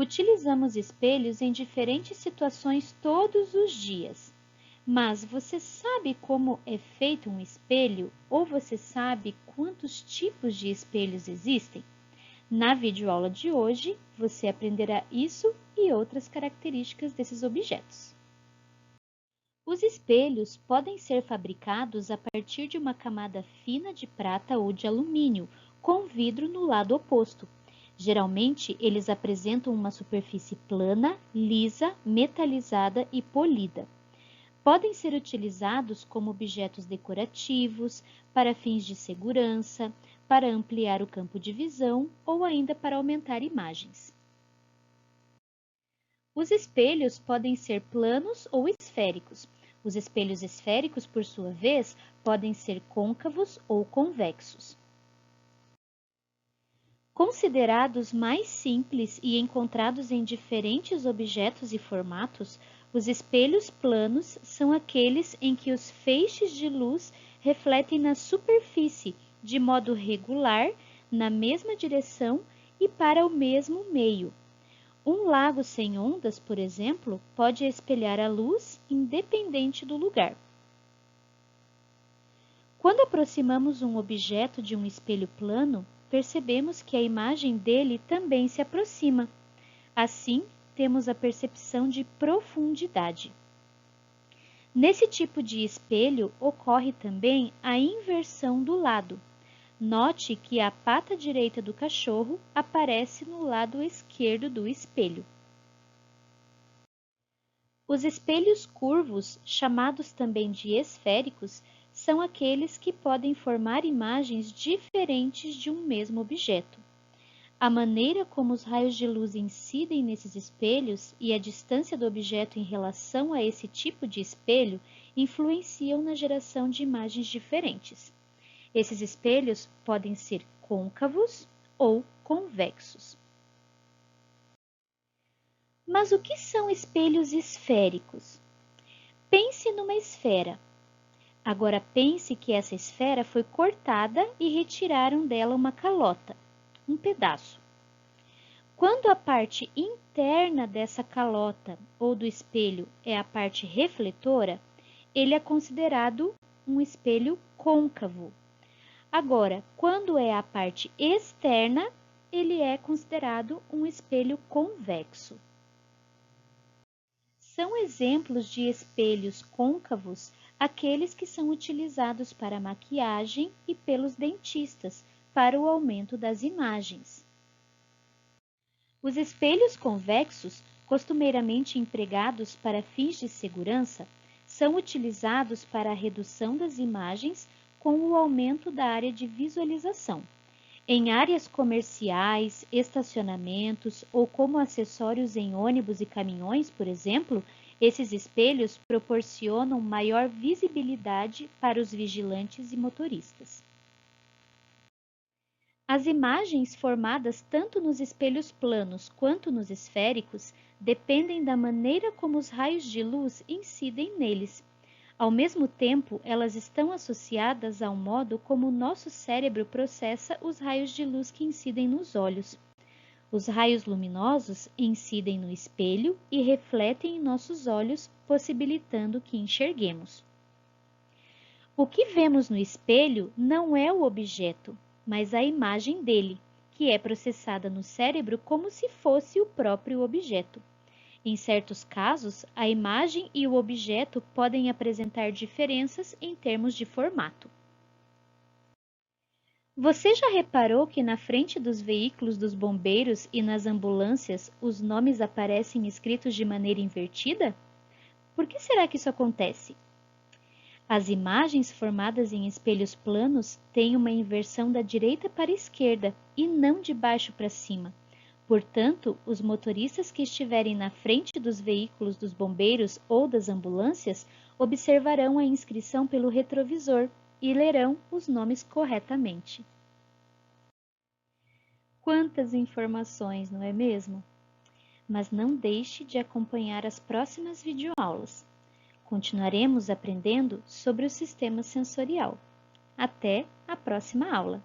Utilizamos espelhos em diferentes situações todos os dias. Mas você sabe como é feito um espelho ou você sabe quantos tipos de espelhos existem? Na videoaula de hoje, você aprenderá isso e outras características desses objetos. Os espelhos podem ser fabricados a partir de uma camada fina de prata ou de alumínio, com vidro no lado oposto. Geralmente, eles apresentam uma superfície plana, lisa, metalizada e polida. Podem ser utilizados como objetos decorativos, para fins de segurança, para ampliar o campo de visão ou ainda para aumentar imagens. Os espelhos podem ser planos ou esféricos. Os espelhos esféricos, por sua vez, podem ser côncavos ou convexos. Considerados mais simples e encontrados em diferentes objetos e formatos, os espelhos planos são aqueles em que os feixes de luz refletem na superfície de modo regular, na mesma direção e para o mesmo meio. Um lago sem ondas, por exemplo, pode espelhar a luz independente do lugar. Quando aproximamos um objeto de um espelho plano, percebemos que a imagem dele também se aproxima. Assim, temos a percepção de profundidade. Nesse tipo de espelho, ocorre também a inversão do lado. Note que a pata direita do cachorro aparece no lado esquerdo do espelho. Os espelhos curvos, chamados também de esféricos, são aqueles que podem formar imagens diferentes de um mesmo objeto. A maneira como os raios de luz incidem nesses espelhos e a distância do objeto em relação a esse tipo de espelho influenciam na geração de imagens diferentes. Esses espelhos podem ser côncavos ou convexos. Mas o que são espelhos esféricos? Pense numa esfera. Agora pense que essa esfera foi cortada e retiraram dela uma calota, um pedaço. Quando a parte interna dessa calota ou do espelho é a parte refletora, ele é considerado um espelho côncavo. Agora, quando é a parte externa, ele é considerado um espelho convexo. São exemplos de espelhos côncavos aqueles que são utilizados para maquiagem e pelos dentistas para o aumento das imagens. Os espelhos convexos, costumeiramente empregados para fins de segurança, são utilizados para a redução das imagens com o aumento da área de visualização. Em áreas comerciais, estacionamentos ou como acessórios em ônibus e caminhões, por exemplo, esses espelhos proporcionam maior visibilidade para os vigilantes e motoristas. As imagens formadas tanto nos espelhos planos quanto nos esféricos dependem da maneira como os raios de luz incidem neles. Ao mesmo tempo, elas estão associadas ao modo como o nosso cérebro processa os raios de luz que incidem nos olhos. Os raios luminosos incidem no espelho e refletem em nossos olhos, possibilitando que enxerguemos. O que vemos no espelho não é o objeto, mas a imagem dele, que é processada no cérebro como se fosse o próprio objeto. Em certos casos, a imagem e o objeto podem apresentar diferenças em termos de formato. Você já reparou que na frente dos veículos dos bombeiros e nas ambulâncias os nomes aparecem escritos de maneira invertida? Por que será que isso acontece? As imagens formadas em espelhos planos têm uma inversão da direita para a esquerda e não de baixo para cima. Portanto, os motoristas que estiverem na frente dos veículos dos bombeiros ou das ambulâncias observarão a inscrição pelo retrovisor e lerão os nomes corretamente. Quantas informações, não é mesmo? Mas não deixe de acompanhar as próximas videoaulas. Continuaremos aprendendo sobre o sistema sensorial. Até a próxima aula!